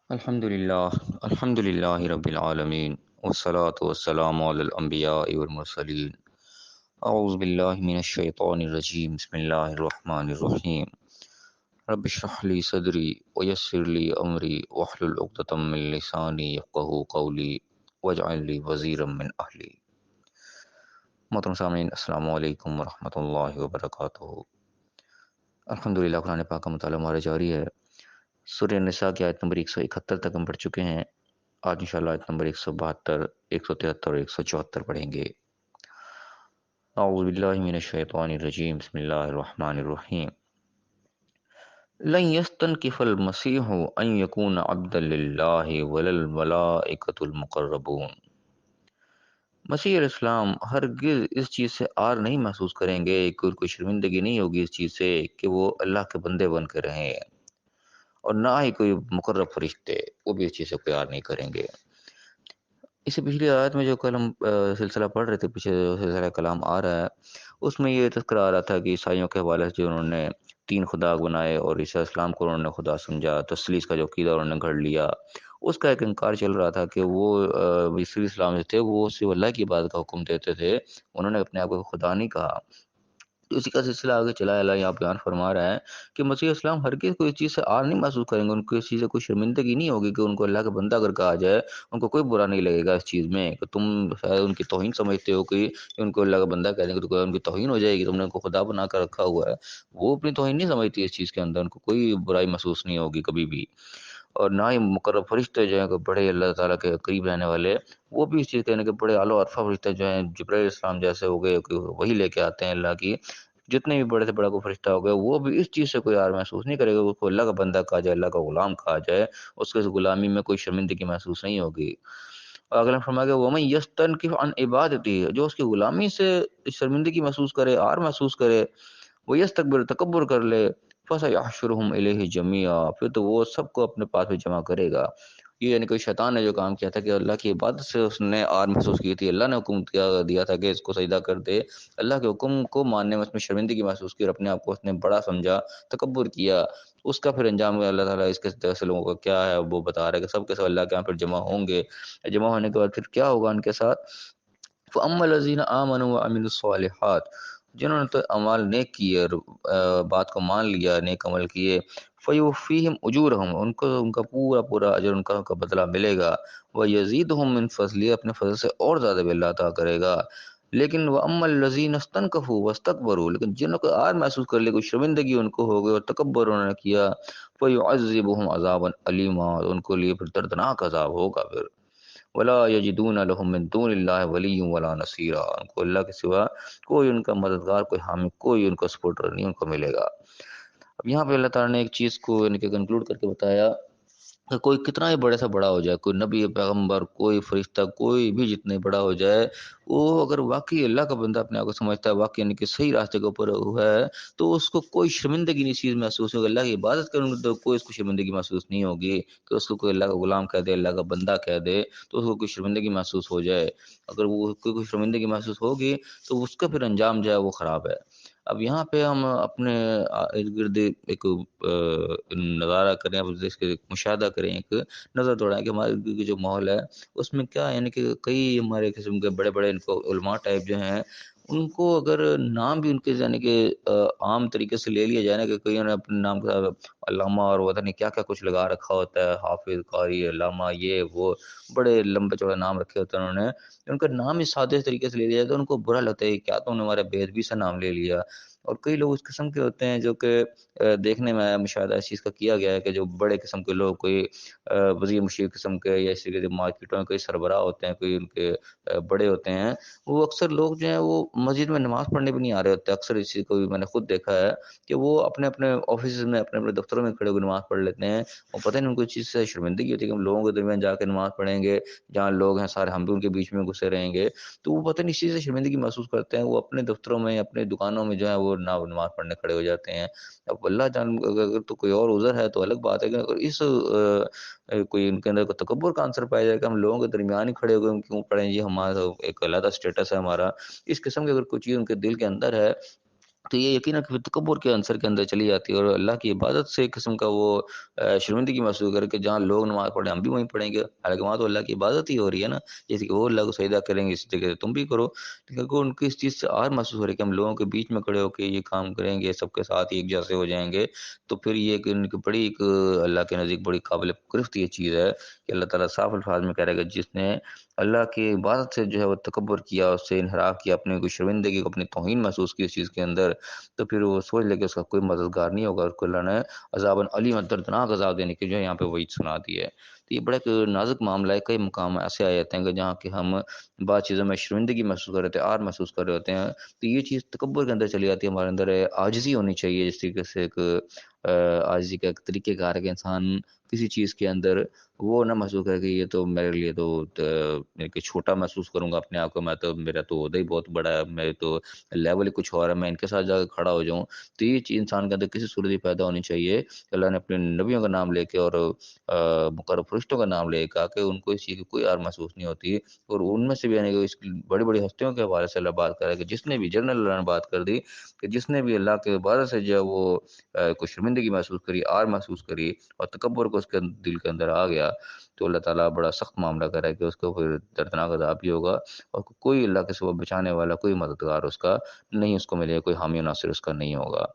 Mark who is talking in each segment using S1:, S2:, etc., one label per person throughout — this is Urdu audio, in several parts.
S1: الحمد لله رب العالمين والصلاة والسلام على الأنبياء والمرسلين. أعوذ بالله من الشيطان الرجيم. بسم الله الرحمن الرحيم. رب اشرح لي صدري ويسر لي أمري واحلل عقدة من لساني يفقهوا قولي واجعل لي وزيرا من أهلي. محترم سامعین، السلام علیکم ورحمۃ اللہ وبرکاتہ. الحمدللہ، قرآن پاک کا مطالعہ ہمارا جاری ہے. سورہ نساء کی آیت نمبر 171 تک ہم پڑھ چکے ہیں. آج انشاءاللہ آیت نمبر 172، 173 اور 174 پڑھیں گے. اعوذ باللہ من الشیطان الرجیم. بسم اللہ الرحمن الرحیم. لن يستنكف المسيح ان يكون عبدا للہ ولا الملائکۃ المقربون. مسیح علیہ السلام ہرگز اس چیز سے آر نہیں محسوس کریں گے کہ کوئی شرمندگی نہیں ہوگی اس چیز سے کہ وہ اللہ کے بندے بن کے رہیں، اور نہ ہی کوئی مقرب فرشتے وہ بھی اس چیز سے پیار نہیں کریں گے. اس سے پچھلی آیت میں جو کل ہم سلسلہ پڑھ رہے تھے، پیچھے جو سلسلہ کلام آ رہا ہے، اس میں یہ تذکرہ آ رہا تھا کہ عیسائیوں کے حوالے سے جو انہوں نے 3 خدا بنائے اور عیسیٰ علیہ السلام کو انہوں نے خدا سمجھا، تثلیث کا جو عقیدہ انہوں نے گھڑ لیا، اس کا ایک انکار چل رہا تھا کہ وہ عیسیٰ علیہ السلام جو تھے وہ صرف اللہ کی عبادت کا حکم دیتے تھے، انہوں نے اپنے آپ کو خدا نہیں کہا. تو اسی کا سلسلہ آگے چلا ہے. اللہ یہاں بیان فرما رہا ہے کہ مسیح اسلام ہرگز کوئی اس چیز سے آر نہیں محسوس کریں گے، ان کو اس چیز سے کوئی شرمندگی نہیں ہوگی کہ ان کو اللہ کا بندہ اگر کہا جائے، ان کو کوئی برا نہیں لگے گا اس چیز میں کہ تم شاید ان کی توہین سمجھتے ہو کہ ان کو اللہ کا بندہ کہہ دیں گے تو ان کی توہین ہو جائے گی، تم نے ان کو خدا بنا کر رکھا ہوا ہے. وہ اپنی توہین نہیں سمجھتی اس چیز کے اندر، ان کو کوئی برائی محسوس نہیں ہوگی کبھی بھی. اور نہ ہی مقرب فرشتے جو ہیں کہ بڑے اللہ تعالیٰ کے قریب رہنے والے، وہ بھی اس چیز کہنے کے بڑے اعلیٰ و عرفہ فرشتے جو ہیں جبرائیل علیہ السلام جیسے ہو گئے کہ وہی لے کے آتے ہیں اللہ کی، جتنے بھی بڑے سے بڑا کوئی فرشتہ ہو گیا، وہ بھی اس چیز سے کوئی یار محسوس نہیں کرے گا. اس کو اللہ کا بندہ کہا جائے، اللہ کا غلام کہا جائے، اس کے غلامی میں کوئی شرمندگی محسوس نہیں ہوگی. اور اگر ہم فرما گیا وَمَن يَسْتَنْكِفْ عَنْ عِبَادَتِهِ، جو اس کی غلامی سے شرمندگی محسوس کرے، آر محسوس کرے، وہ یستکبر، تکبر کر لے، فَسَيَحْشُرُهُمْ إِلَيْهِ جَمِيعًا، پھر تو وہ سب کو اپنے پاس میں جمع کرے گا. یہ یعنی کوئی شیطان نے جو کام کیا تھا کہ اللہ کی عبادت سے اس نے آر محسوس کی تھی، اللہ نے حکم دیا تھا کہ اس کو سجدہ کر دے، اللہ کے حکم کو ماننے میں اس میں شرمندگی محسوس کی اور اپنے آپ کو اس نے بڑا سمجھا، تکبر کیا. اس کا پھر انجام اللہ تعالیٰ اس کے سے لوگوں کا کیا ہے وہ بتا رہا ہے کہ سب کے سب اللہ کے یہاں پھر جمع ہوں گے. جمع ہونے کے بعد پھر کیا ہوگا ان کے ساتھ؟ فَأَمَّا الَّذِينَ آمَنُوا وَعَمِلُوا الصَّالِحَاتِ، جنہوں نے تو اعمال نیک کیے اور بات کو مان لیا، نیک عمل کیے، فَيُوَفِّيهِمْ أُجُورَهُمْ، ان کو ان کا پورا اجر، ان کا بدلہ ملے گا. وَيَزِيدُهُم مِّن فَضْلِهِ، اپنے فضل سے اور زیادہ بھی اللہ عطا کرے گا. لیکن وَأَمَّا الَّذِينَ اسْتَنكَفُوا وَاسْتَكْبَرُوا، لیکن جنہوں کو آر محسوس کر لے، کوئی شرمندگی ان کو ہو گئی اور تکبر انہوں نے کیا، فَيُعَذِّبُهُمْ عَذَابًا أَلِيمًا، ان کو لیے پھر دردناک عذاب ہوگا. پھر وَلَا يَجِدُونَ لَهُم مِّن دُونِ اللَّهِ وَلِيًّا وَلَا نَصِيرًا، ان کو اللہ کے سوا کوئی ان کا مددگار، کوئی حامی، کوئی ان کا سپورٹر نہیں ان کو ملے گا. اب یہاں پہ اللہ تعالیٰ نے ایک چیز کو یعنی کہ کنکلوڈ کر کے بتایا کہ کوئی کتنا ہی بڑے سے بڑا ہو جائے، کوئی نبی، پیغمبر، کوئی فرشتہ، کوئی بھی جتنے بڑا ہو جائے، وہ اگر واقعی اللہ کا بندہ اپنے آپ کو سمجھتا ہے، واقعی یعنی کہ صحیح راستے کے اوپر ہوا ہے، تو اس کو کوئی شرمندگی نہیں چیز محسوس ہوگی. اللہ کی عبادت کریں گے تو کوئی اس کو شرمندگی محسوس نہیں ہوگی کہ اس کو کوئی اللہ کا غلام کہہ دے، اللہ کا بندہ کہہ دے تو اس کو کوئی شرمندگی محسوس ہو جائے. اگر وہ کوئی شرمندگی محسوس ہوگی تو اس کا پھر انجام جو ہے وہ خراب ہے. اب یہاں پہ ہم اپنے ارد گرد ایک نظارہ کریں، اب اس کے مشاہدہ کریں، ایک نظر دوڑائیں کہ ہمارے ارد گرد کی جو ماحول ہے اس میں کیا یعنی کہ کئی ہمارے قسم کے بڑے بڑے ان کو علماء ٹائپ جو ہیں، ان کو اگر نام بھی ان کے یعنی کہ عام طریقے سے لے لیا جائے نا، کہ کئی نے اپنے نام کے ساتھ علامہ اور پتہ نہیں کیا کیا کچھ لگا رکھا ہوتا ہے، حافظ، قاری، علامہ، یہ وہ بڑے لمبے چوڑے نام رکھے ہوتے ہیں انہوں نے. ان کا نام اس سادے طریقے سے لے لیا جائے تو ان کو برا لگتا ہے، کیا تو انہوں نے ہمارے بےدبی سے نام لے لیا. اور کئی لوگ اس قسم کے ہوتے ہیں جو کہ دیکھنے میں آیا، مشاہدہ اس چیز کا کیا گیا ہے کہ جو بڑے قسم کے لوگ، کوئی وزیر مشیر قسم کے یا اسی کے مارکیٹوں میں کوئی سربراہ ہوتے ہیں، کوئی ان کے بڑے ہوتے ہیں، وہ اکثر لوگ جو ہیں وہ مسجد میں نماز پڑھنے بھی نہیں آ رہے ہوتے. اکثر اس چیز کو بھی میں نے خود دیکھا ہے کہ وہ اپنے اپنے آفیسز میں، اپنے اپنے دفتروں میں کھڑے ہو کے نماز پڑھ لیتے ہیں، اور پتہ نہیں ان کو اس چیز سے شرمندگی ہوتی ہے کہ ہم لوگوں کے درمیان جا کے نماز پڑھیں گے، جہاں لوگ ہیں سارے ہم بھی ان کے بیچ میں گھسے رہیں گے. تو وہ پتہ نہیں اس چیز سے شرمندگی محسوس کرتے ہیں، وہ اپنے دفتروں میں، اپنے دکانوں میں جو ہے وہ نماز پڑھنے کھڑے ہو جاتے ہیں. اب اللہ جان اگر تو کوئی اور عذر ہے تو الگ بات ہے، کہ اگر اس کوئی ان کے اندر کوئی تکبر کا عنصر پایا جائے کہ ہم لوگوں کے درمیان ہی کھڑے ہو گئے، ہم کیوں پڑھیں، یہ ہمارا ایک علیحدہ اسٹیٹس ہے ہمارا، اس قسم کی اگر کوئی چیز ان کے دل کے اندر ہے تو یہ یقیناً کہ تکبر کے عنصر کے اندر چلی جاتی ہے، اور اللہ کی عبادت سے ایک قسم کا وہ شرمندگی محسوس کر کے جہاں لوگ نماز پڑھیں ہم بھی وہیں پڑھیں گے، حالانکہ وہاں تو اللہ کی عبادت ہی ہو رہی ہے نا، جیسے کہ وہ اللہ کو سجدہ کریں گے اسی طریقے سے تم بھی کرو، لیکن اگر ان کو اس چیز سے آر محسوس ہو رہی ہے کہ ہم لوگوں کے بیچ میں کھڑے ہو کے یہ کام کریں گے، سب کے ساتھ ایک جیسے ہو جائیں گے، تو پھر یہ کہ ان کی بڑی ایک اللہ کے نزدیک بڑی قابل گرفت یہ چیز ہے کہ اللہ تعالیٰ صاف الفاظ میں کہہ رہا ہے کہ جس نے اللہ کی عبادت سے جو ہے وہ تکبر کیا، اس سے انحراف کیا، اپنے کو شرمندگی کو اپنی توہین محسوس کی اس چیز کے اندر، تو پھر وہ سوچ لے کہ اس کا کوئی مددگار نہیں ہوگا، اور کو اللہ نے عذاباً علیم دردناک عذاب دینے کی جو ہے یہاں پہ وعید سنا دی ہے۔ تو یہ بڑا ایک نازک معاملہ ہے، کئی مقام ایسے آ جاتے ہیں کہ جہاں کہ ہم بعض چیزوں میں شرمندگی محسوس کر رہے ہوتے ہیں، آر محسوس کر رہے ہوتے ہیں، تو یہ چیز تکبر کے اندر چلی جاتی ہے، ہمارے اندر عاجزی ہونی چاہیے، جس طریقے سے ایک عاجزی کا ایک طریقہ کار ہے کہ انسان کسی چیز کے اندر وہ نہ محسوس کرے کہ یہ تو میرے لیے تو کہ چھوٹا محسوس کروں گا اپنے آپ کو، میں تو میرا تو عہدہ ہی بہت بڑا ہے، میرے تو لیول ہی کچھ اور ہے، میں ان کے ساتھ جا کے کھڑا ہو جاؤں، تو یہ چیز انسان کے اندر کسی صورت ہی پیدا ہونی چاہیے کہ اللہ نے اپنے نبیوں کا نام لے کے اور مقرب فرشتوں کا نام لے کے کہا کہ ان کو اس چیز کی کوئی آر محسوس نہیں ہوتی، اور ان میں سے بھی یعنی کہ اس بڑی بڑی ہستیوں کے حوالے سے اللہ بات کر رہا ہے کہ جس نے بھی جنرل اللہ نے بات کر دی کہ جس نے بھی اللہ کے عبادت سے جو ہے وہ کوئی شرمندگی محسوس کری، آر محسوس کری اور تکبر کو اس کے دل کے اندر آ گیا، تو اللہ تعالیٰ بڑا سخت معاملہ کر رہا ہے کہ اس کو پھر دردناک عذاب بھی ہوگا، اور کوئی اللہ کے سوا بچانے والا، کوئی مددگار اس کا نہیں اس کو ملے، کوئی حامی و ناصر اس کا نہیں ہوگا۔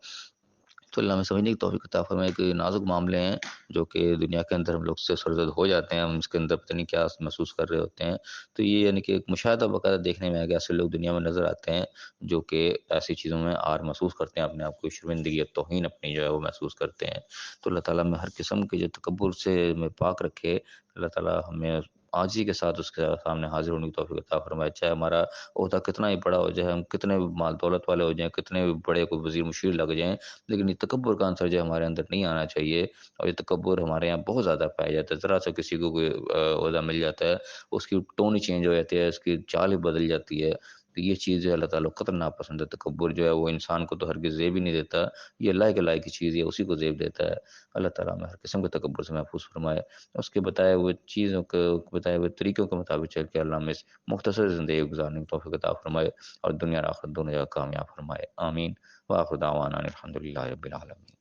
S1: تو اللہ ہمیں سمجھنے کی توفیق عطا فرمائے کہ نازک معاملے ہیں جو کہ دنیا کے اندر ہم لوگ سے سرزد ہو جاتے ہیں، ہم اس کے اندر پتہ نہیں کیا محسوس کر رہے ہوتے ہیں، تو یہ یعنی کہ ایک مشاہدہ باقاعدہ دیکھنے میں آیا کہ ایسے لوگ دنیا میں نظر آتے ہیں جو کہ ایسی چیزوں میں آر محسوس کرتے ہیں، اپنے آپ کو شرمندگی یا توہین اپنی جو ہے وہ محسوس کرتے ہیں، تو اللہ تعالیٰ ہمیں ہر قسم کے جو تکبر سے ہمیں پاک رکھے، اللہ تعالیٰ ہمیں عاجزی کے ساتھ اس کے سامنے حاضر ہونے کی توفیق عطا فرمائے، چاہے ہمارا عہدہ کتنا ہی بڑا ہو جائے، ہم کتنے بھی مال دولت والے ہو جائیں، کتنے بھی بڑے کوئی وزیر مشیر لگ جائیں، لیکن یہ تکبر کا عنصر جو ہمارے اندر نہیں آنا چاہیے، اور یہ تکبر ہمارے یہاں بہت زیادہ پایا جاتا ہے، ذرا سا کسی کو کوئی عہدہ مل جاتا ہے اس کی ٹون ہی چینج ہو جاتی ہے، اس کی چال ہی بدل جاتی ہے، تو یہ چیز جو ہے اللہ تعالیٰ کو قطعاً ناپسند ہے، تکبر جو ہے وہ انسان کو تو ہرگز زیب ہی نہیں دیتا، یہ اللہ کے لائق کی چیز ہے، اسی کو زیب دیتا ہے، اللہ تعالیٰ ہمیں ہر قسم کے تکبر سے محفوظ فرمائے، اس کے بتائے ہوئے چیزوں کو، بتائے ہوئے طریقوں کے مطابق چل کے اللہ ہمیں اس مختصر زندگی گزارنے کی توفیق عطا فرمائے، اور دنیا اور آخرت دونوں جگہ کامیاب فرمائے، آمین، وآخر دعوانا الحمد للہ رب العالمین۔